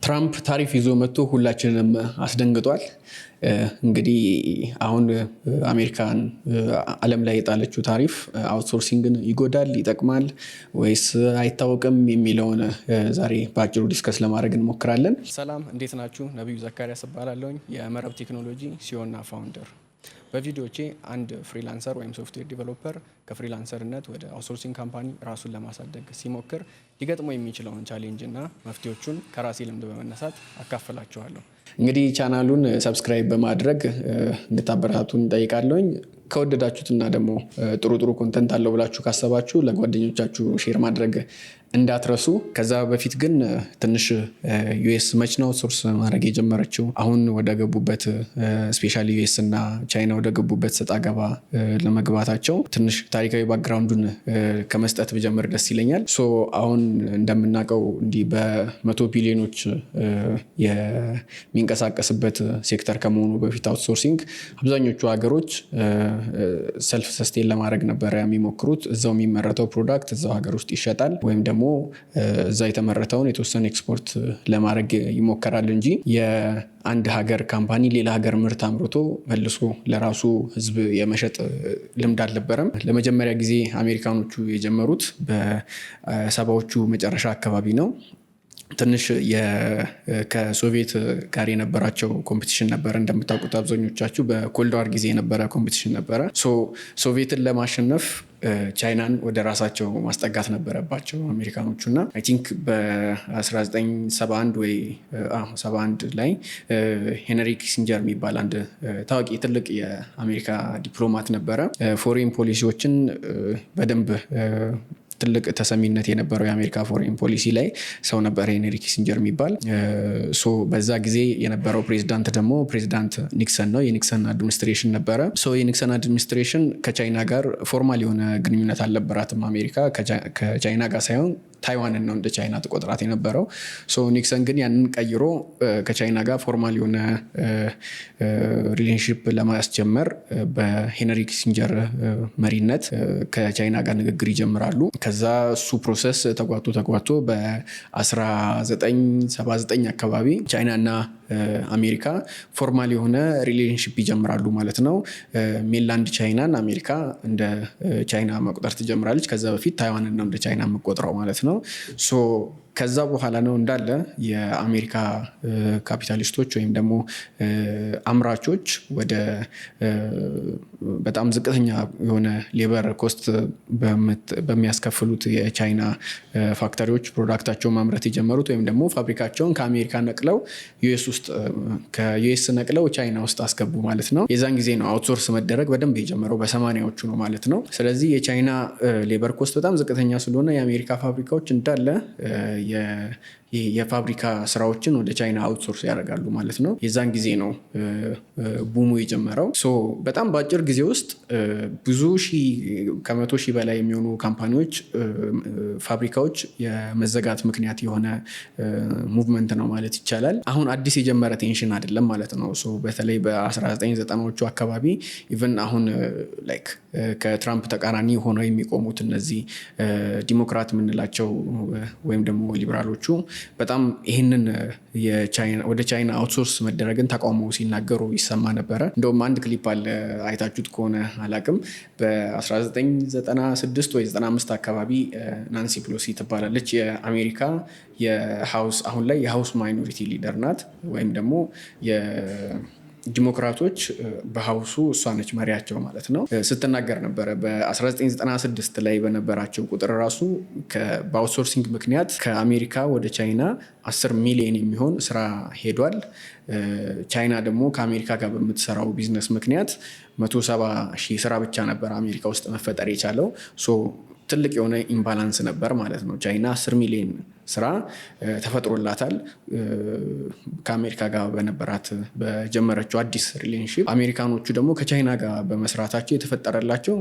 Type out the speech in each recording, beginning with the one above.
ትራምፕ ታሪፍ ይዞ መጥቶ ሁላችንም አስደንግጧል። እንግዲህ አሁን አሜሪካን ዓለም ላይ የጣለችው ታሪፍ አውትሶርሲንግን ይጎዳል ይጠቅማል ወይስ አይታወቅም የሚለውን ዛሬ በአጭሩ ዲስከስ ለማድረግ እንሞክራለን። ሰላም እንዴት ናችሁ? ነቢዩ ዘካሪያስ እባላለሁኝ የመረብ ቴክኖሎጂ ሲኦና ፋውንደር። በቪዲዮቼ አንድ ፍሪላንሰር ወይም ሶፍትዌር ዲቨሎፐር ከፍሪላንሰርነት ወደ አውትሶርሲንግ ካምፓኒ ራሱን ለማሳደግ ሲሞክር ሊገጥሞ የሚችለውን ቻሌንጅ እና መፍትሄዎቹን ከራሴ ልምድ በመነሳት አካፍላችኋለሁ። እንግዲህ ቻናሉን ሰብስክራይብ በማድረግ እንድታበረታቱን እንጠይቃለሁኝ። ከወደዳችሁትና ደግሞ ጥሩ ኮንተንት አለው ብላችሁ ካሰባችሁ ለጓደኞቻችሁ ሼር ማድረግ እንዳትረሱ። ከዛ በፊት ግን ትንሽ ዩኤስ መች ነው ሶርስ ማድረግ የጀመረችው? አሁን ወደ ገቡበት ስፔሻሊ ዩኤስ እና ቻይና ወደ ገቡበት ሰጣ ገባ ለመግባታቸው ትንሽ ታሪካዊ ባክግራውንዱን ከመስጠት ብጀምር ደስ ይለኛል። አሁን እንደምናውቀው እንዲህ በመቶ ቢሊዮኖች የሚንቀሳቀስበት ሴክተር ከመሆኑ በፊት አውትሶርሲንግ አብዛኞቹ ሀገሮች ሰልፍ ሰስቴን ለማድረግ ነበረ የሚሞክሩት። እዛው የሚመረተው ፕሮዳክት እዛው ሀገር ውስጥ ይሸጣል ወይም ደግሞ እዛ የተመረተውን የተወሰነ ኤክስፖርት ለማድረግ ይሞከራል እንጂ የአንድ ሀገር ካምፓኒ ሌላ ሀገር ምርት አምርቶ መልሶ ለራሱ ሕዝብ የመሸጥ ልምድ አልነበረም። ለመጀመሪያ ጊዜ አሜሪካኖቹ የጀመሩት በሰባዎቹ መጨረሻ አካባቢ ነው። ትንሽ ከሶቪየት ጋር የነበራቸው ኮምፒቲሽን ነበረ። እንደምታውቁት አብዛኞቻችሁ በኮልድ ዋር ጊዜ የነበረ ኮምፒቲሽን ነበረ። ሶቪየትን ለማሸነፍ ቻይናን ወደ ራሳቸው ማስጠጋት ነበረባቸው አሜሪካኖቹ እና አይ ቲንክ በ1971 ወይ 71 ላይ ሄንሪ ኪሲንጀር የሚባል አንድ ታዋቂ ትልቅ የአሜሪካ ዲፕሎማት ነበረ። ፎሬን ፖሊሲዎችን በደንብ ትልቅ ተሰሚነት የነበረው የአሜሪካ ፎሬን ፖሊሲ ላይ ሰው ነበረ ሄንሪ ኪሲንጀር የሚባል። በዛ ጊዜ የነበረው ፕሬዚዳንት ደግሞ ፕሬዚዳንት ኒክሰን ነው። የኒክሰን አድሚኒስትሬሽን ነበረ። የኒክሰን አድሚኒስትሬሽን ከቻይና ጋር ፎርማል የሆነ ግንኙነት አልነበራትም። አሜሪካ ከቻይና ጋር ሳይሆን ታይዋንን ነው እንደ ቻይና ተቆጥራት የነበረው። ኒክሰን ግን ያንን ቀይሮ ከቻይና ጋር ፎርማል የሆነ ሪሌሽንሽፕ ለማስጀመር በሄንሪ ኪሲንጀር መሪነት ከቻይና ጋር ንግግር ይጀምራሉ። ከዛ እሱ ፕሮሰስ ተጓቶ በ1979 አካባቢ ቻይና እና አሜሪካ ፎርማል የሆነ ሪሌሽንሽፕ ይጀምራሉ ማለት ነው። ሜንላንድ ቻይናን አሜሪካ እንደ ቻይና መቁጠር ትጀምራለች። ከዛ በፊት ታይዋንን ነው እንደ ቻይና መቆጥረው ማለት ነው። ከዛ በኋላ ነው እንዳለ የአሜሪካ ካፒታሊስቶች ወይም ደግሞ አምራቾች ወደ በጣም ዝቅተኛ የሆነ ሌበር ኮስት በሚያስከፍሉት የቻይና ፋክተሪዎች ፕሮዳክታቸውን ማምረት የጀመሩት ወይም ደግሞ ፋብሪካቸውን ከአሜሪካ ነቅለው ከዩኤስ ነቅለው ቻይና ውስጥ አስገቡ ማለት ነው። የዛን ጊዜ ነው አውትሶርስ መደረግ በደንብ የጀመረው በ80ዎቹ ነው ማለት ነው። ስለዚህ የቻይና ሌበር ኮስት በጣም ዝቅተኛ ስለሆነ የአሜሪካ ፋብሪካዎች እንዳለ የፋብሪካ ስራዎችን ወደ ቻይና አውትሶርስ ያደርጋሉ ማለት ነው። የዛን ጊዜ ነው ቡሙ የጀመረው። በጣም በአጭር ጊዜ ውስጥ ብዙ ከመቶ ሺህ በላይ የሚሆኑ ካምፓኒዎች ፋብሪካዎች የመዘጋት ምክንያት የሆነ ሙቭመንት ነው ማለት ይቻላል። አሁን አዲስ የጀመረ ቴንሽን አይደለም ማለት ነው። በተለይ በ1990ዎቹ አካባቢ ኢቨን አሁን ላይክ ከትራምፕ ተቃራኒ ሆነው የሚቆሙት እነዚህ ዲሞክራት የምንላቸው ወይም ደግሞ ሊበራሎቹ በጣም ይህንን ወደ ቻይና አውትሶርስ መደረግን ተቃውሞ ሲናገሩ ይሰማ ነበረ። እንደውም አንድ ክሊፕ አለ አይታችሁት ከሆነ አላቅም። በ1996 ወይ 95 አካባቢ ናንሲ ፔሎሲ ትባላለች የአሜሪካ አሁን ላይ የሃውስ ማይኖሪቲ ሊደር ናት ወይም ደግሞ ዲሞክራቶች በሀውሱ እሷ ነች መሪያቸው ማለት ነው። ስትናገር ነበረ በ1996 ላይ በነበራቸው ቁጥር ራሱ በአውትሶርሲንግ ምክንያት ከአሜሪካ ወደ ቻይና 10 ሚሊዮን የሚሆን ስራ ሄዷል። ቻይና ደግሞ ከአሜሪካ ጋር በምትሰራው ቢዝነስ ምክንያት 170 ሺህ ስራ ብቻ ነበር አሜሪካ ውስጥ መፈጠር የቻለው። ትልቅ የሆነ ኢምባላንስ ነበር ማለት ነው። ቻይና 10 ሚሊዮን ስራ ተፈጥሮላታል ከአሜሪካ ጋር በጀመረችው አዲስ ሪሌሽንሺፕ። አሜሪካኖቹ ደግሞ ከቻይና ጋር በመስራታቸው የተፈጠረላቸው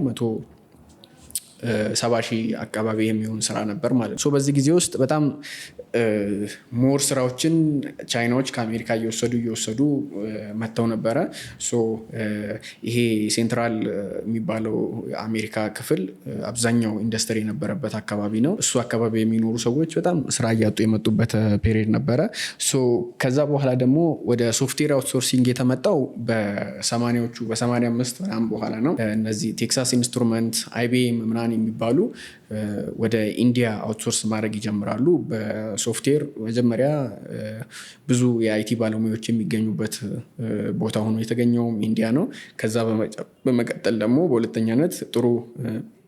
70,000 አካባቢ የሚሆን ስራ ነበር ማለት ነው። በዚህ ጊዜ ውስጥ በጣም ሞር ስራዎችን ቻይናዎች ከአሜሪካ እየወሰዱ መጥተው ነበረ። ይሄ ሴንትራል የሚባለው አሜሪካ ክፍል አብዛኛው ኢንዱስትሪ የነበረበት አካባቢ ነው። እሱ አካባቢ የሚኖሩ ሰዎች በጣም ስራ እያጡ የመጡበት ፔሪድ ነበረ። ከዛ በኋላ ደግሞ ወደ ሶፍትዌር አውትሶርሲንግ የተመጣው በ80ዎቹ በ85 ምናምን በኋላ ነው። እነዚህ ቴክሳስ ኢንስትሩመንት፣ አይቢኤም ምናምን የሚባሉ ወደ ኢንዲያ አውትሶርስ ማድረግ ይጀምራሉ። በሶፍትዌር መጀመሪያ ብዙ የአይቲ ባለሙያዎች የሚገኙበት ቦታ ሆኖ የተገኘውም ኢንዲያ ነው። ከዛ በመቀጠል ደግሞ በሁለተኛነት ጥሩ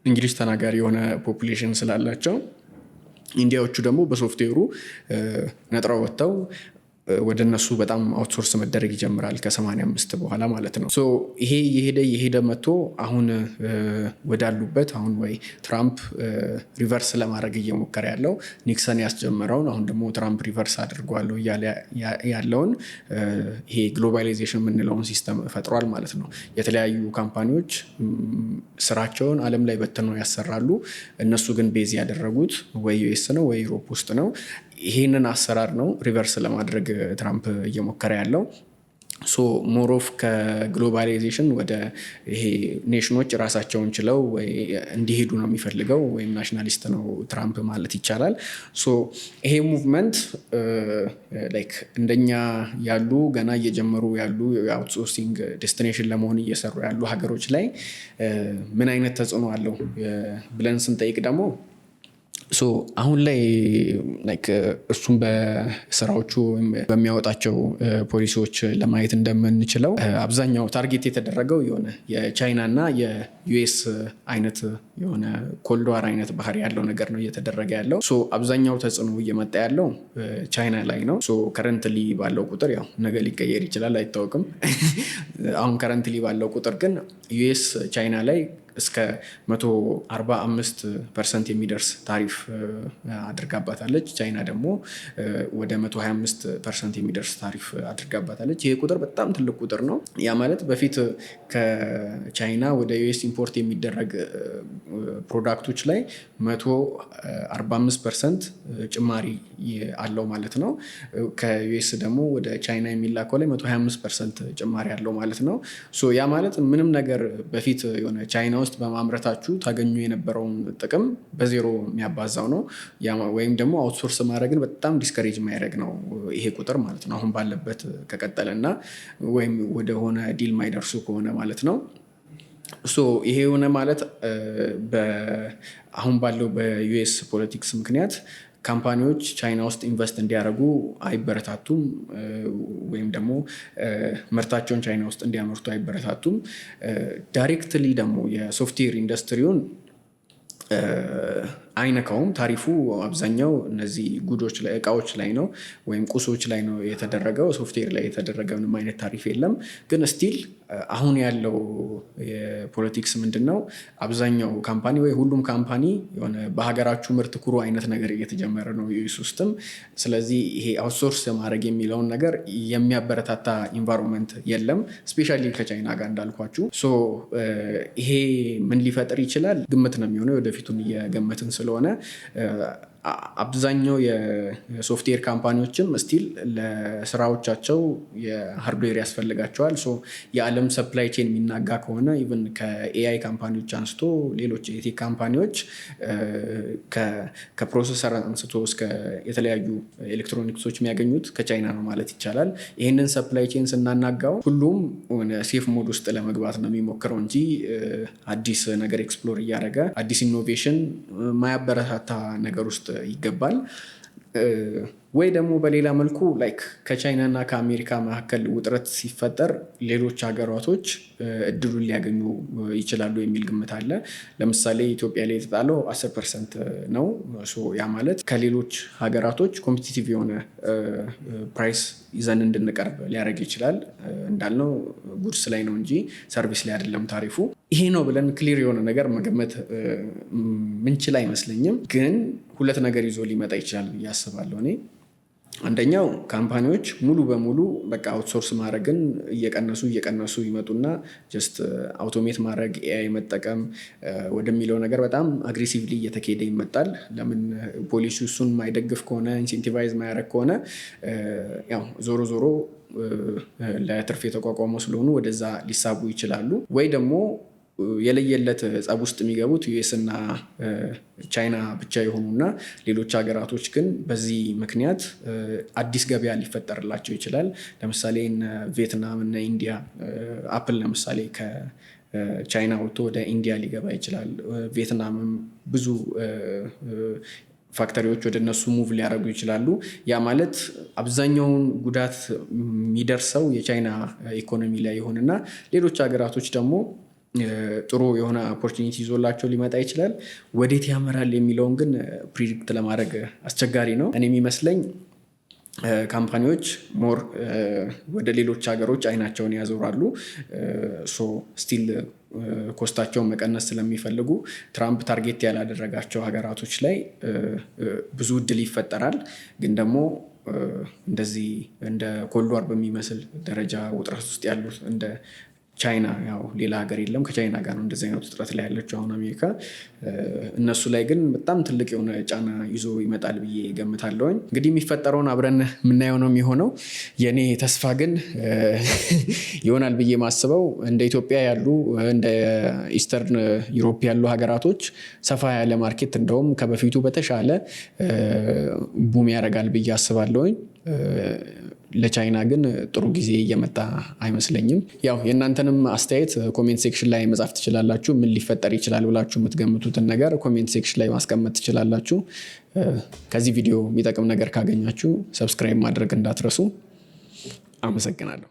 እንግሊዝ ተናጋሪ የሆነ ፖፑሌሽን ስላላቸው ኢንዲያዎቹ ደግሞ በሶፍትዌሩ ነጥረው ወጥተው ወደ እነሱ በጣም አውትሶርስ መደረግ ይጀምራል ከ85 በኋላ ማለት ነው። ይሄ የሄደ መጥቶ አሁን ወዳሉበት አሁን ወይ ትራምፕ ሪቨርስ ለማድረግ እየሞከረ ያለው ኒክሰን ያስጀመረውን አሁን ደግሞ ትራምፕ ሪቨርስ አድርጓለሁ እያለ ያለውን ይሄ ግሎባላይዜሽን የምንለውን ሲስተም ፈጥሯል ማለት ነው። የተለያዩ ካምፓኒዎች ስራቸውን ዓለም ላይ በትነው ያሰራሉ። እነሱ ግን ቤዝ ያደረጉት ወይ ዩኤስ ነው ወይ ዩሮፕ ውስጥ ነው። ይሄንን አሰራር ነው ሪቨርስ ለማድረግ ትራምፕ እየሞከረ ያለው። ሞሮፍ ከግሎባላይዜሽን ወደ ይሄ ኔሽኖች ራሳቸውን ችለው እንዲሄዱ ነው የሚፈልገው፣ ወይም ናሽናሊስት ነው ትራምፕ ማለት ይቻላል። ይሄ ሙቭመንት ላይክ እንደኛ ያሉ ገና እየጀመሩ ያሉ የአውትሶርሲንግ ዴስቲኔሽን ለመሆን እየሰሩ ያሉ ሀገሮች ላይ ምን አይነት ተጽዕኖ አለው ብለን ስንጠይቅ ደግሞ አሁን ላይ እሱም በስራዎቹ በሚያወጣቸው ፖሊሲዎች ለማየት እንደምንችለው አብዛኛው ታርጌት የተደረገው የሆነ የቻይና እና የዩኤስ አይነት የሆነ ኮልድዋር አይነት ባህሪ ያለው ነገር ነው እየተደረገ ያለው። አብዛኛው ተጽዕኖ እየመጣ ያለው ቻይና ላይ ነው። ከረንትሊ ባለው ቁጥር ያው ነገ ሊቀየር ይችላል አይታወቅም። አሁን ከረንትሊ ባለው ቁጥር ግን ዩኤስ ቻይና ላይ እስከ 145% የሚደርስ ታሪፍ አድርጋባታለች። ቻይና ደግሞ ወደ 125% የሚደርስ ታሪፍ አድርጋባታለች። ይሄ ቁጥር በጣም ትልቅ ቁጥር ነው። ያ ማለት በፊት ከቻይና ወደ ዩኤስ ኢምፖርት የሚደረግ ፕሮዳክቶች ላይ 145% ጭማሪ አለው ማለት ነው። ከዩኤስ ደግሞ ወደ ቻይና የሚላከው ላይ 125% ጭማሪ አለው ማለት ነው። ያ ማለት ምንም ነገር በፊት የሆነ ቻይና ውስጥ በማምረታችሁ ታገኙ የነበረውን ጥቅም በዜሮ የሚያባዛው ነው። ወይም ደግሞ አውትሶርስ ማድረግን በጣም ዲስከሬጅ የሚያደርግ ነው ይሄ ቁጥር ማለት ነው። አሁን ባለበት ከቀጠለና ወይም ወደሆነ ዲል ማይደርሱ ከሆነ ማለት ነው። ይሄ የሆነ ማለት አሁን ባለው በዩኤስ ፖለቲክስ ምክንያት ካምፓኒዎች ቻይና ውስጥ ኢንቨስት እንዲያደርጉ አይበረታቱም፣ ወይም ደግሞ ምርታቸውን ቻይና ውስጥ እንዲያመርቱ አይበረታቱም። ዳይሬክትሊ ደግሞ የሶፍትዌር ኢንዱስትሪውን አይነካውም። ታሪፉ አብዛኛው እነዚህ ጉዶች ላይ እቃዎች ላይ ነው ወይም ቁሶች ላይ ነው የተደረገው። ሶፍትዌር ላይ የተደረገ ምንም አይነት ታሪፍ የለም። ግን ስቲል አሁን ያለው የፖለቲክስ ምንድን ነው? አብዛኛው ካምፓኒ ወይ ሁሉም ካምፓኒ የሆነ በሀገራችሁ ምርት ኩሩ አይነት ነገር እየተጀመረ ነው ዩኤስ ውስጥም። ስለዚህ ይሄ አውትሶርስ ማድረግ የሚለውን ነገር የሚያበረታታ ኢንቫይሮንመንት የለም፣ ስፔሻሊ ከቻይና ጋር እንዳልኳችሁ። ይሄ ምን ሊፈጥር ይችላል? ግምት ነው የሚሆነው፣ ወደፊቱን እየገመትን ስለሆነ አብዛኛው የሶፍትዌር ካምፓኒዎችም ስቲል ለስራዎቻቸው የሃርድዌር ያስፈልጋቸዋል። የዓለም ሰፕላይ ቼን የሚናጋ ከሆነ ኢቨን ከኤአይ ካምፓኒዎች አንስቶ ሌሎች የቴክ ካምፓኒዎች ከፕሮሰሰር አንስቶ እስከ የተለያዩ ኤሌክትሮኒክሶች የሚያገኙት ከቻይና ነው ማለት ይቻላል። ይህንን ሰፕላይ ቼን ስናናጋው ሁሉም ሴፍ ሞድ ውስጥ ለመግባት ነው የሚሞክረው እንጂ አዲስ ነገር ኤክስፕሎር እያደረገ አዲስ ኢኖቬሽን ማያበረታታ ነገር ውስጥ ይገባል። ወይ ደግሞ በሌላ መልኩ ላይክ ከቻይና እና ከአሜሪካ መካከል ውጥረት ሲፈጠር ሌሎች ሀገራቶች እድሉን ሊያገኙ ይችላሉ የሚል ግምት አለ። ለምሳሌ ኢትዮጵያ ላይ የተጣለው 10% ነው። ያ ማለት ከሌሎች ሀገራቶች ኮምፒቲቲቭ የሆነ ፕራይስ ይዘን እንድንቀርብ ሊያደርግ ይችላል። እንዳልነው ጉድስ ላይ ነው እንጂ ሰርቪስ ላይ አይደለም ታሪፉ። ይሄ ነው ብለን ክሊር የሆነ ነገር መገመት ምንችል አይመስለኝም። ግን ሁለት ነገር ይዞ ሊመጣ ይችላል ብዬ አስባለሁ እኔ። አንደኛው ካምፓኒዎች ሙሉ በሙሉ በቃ አውትሶርስ ማድረግን እየቀነሱ ይመጡና ጀስት አውቶሜት ማድረግ ኤአይ መጠቀም ወደሚለው ነገር በጣም አግሬሲቭሊ እየተካሄደ ይመጣል። ለምን ፖሊሲ እሱን ማይደግፍ ከሆነ ኢንሴንቲቫይዝ ማያደርግ ከሆነ ያው ዞሮ ዞሮ ለትርፍ የተቋቋመው ስለሆኑ ወደዛ ሊሳቡ ይችላሉ። ወይ ደግሞ የለየለት ጸብ ውስጥ የሚገቡት ዩኤስ እና ቻይና ብቻ የሆኑና ሌሎች ሀገራቶች ግን በዚህ ምክንያት አዲስ ገበያ ሊፈጠርላቸው ይችላል። ለምሳሌ ቪየትናም እና ኢንዲያ አፕል ለምሳሌ ከቻይና ወጥቶ ወደ ኢንዲያ ሊገባ ይችላል። ቪየትናምም ብዙ ፋክተሪዎች ወደ እነሱ ሙቭ ሊያደርጉ ይችላሉ። ያ ማለት አብዛኛውን ጉዳት የሚደርሰው የቻይና ኢኮኖሚ ላይ ይሆንና ሌሎች ሀገራቶች ደግሞ ጥሩ የሆነ ኦፖርቹኒቲ ይዞላቸው ሊመጣ ይችላል። ወዴት ያመራል የሚለውን ግን ፕሪዲክት ለማድረግ አስቸጋሪ ነው። እኔ የሚመስለኝ ካምፓኒዎች ሞር ወደ ሌሎች ሀገሮች አይናቸውን ያዞራሉ። ስቲል ኮስታቸውን መቀነስ ስለሚፈልጉ ትራምፕ ታርጌት ያላደረጋቸው ሀገራቶች ላይ ብዙ እድል ይፈጠራል። ግን ደግሞ እንደዚህ እንደ ኮልድ ዋር በሚመስል ደረጃ ውጥረት ውስጥ ያሉት እንደ ቻይና ያው ሌላ ሀገር የለም ከቻይና ጋር ነው እንደዚህ አይነት ውጥረት ላይ ያለችው አሁን አሜሪካ። እነሱ ላይ ግን በጣም ትልቅ የሆነ ጫና ይዞ ይመጣል ብዬ ገምታለሁኝ። እንግዲህ የሚፈጠረውን አብረን የምናየው ነው የሚሆነው። የኔ ተስፋ ግን ይሆናል ብዬ ማስበው እንደ ኢትዮጵያ ያሉ እንደ ኢስተርን ዩሮፕ ያሉ ሀገራቶች ሰፋ ያለ ማርኬት እንደውም ከበፊቱ በተሻለ ቡም ያደርጋል ብዬ አስባለሁኝ። ለቻይና ግን ጥሩ ጊዜ እየመጣ አይመስለኝም። ያው የእናንተንም አስተያየት ኮሜንት ሴክሽን ላይ መጻፍ ትችላላችሁ። ምን ሊፈጠር ይችላል ብላችሁ የምትገምቱትን ነገር ኮሜንት ሴክሽን ላይ ማስቀመጥ ትችላላችሁ። ከዚህ ቪዲዮ የሚጠቅም ነገር ካገኛችሁ ሰብስክራይብ ማድረግ እንዳትረሱ። አመሰግናለሁ።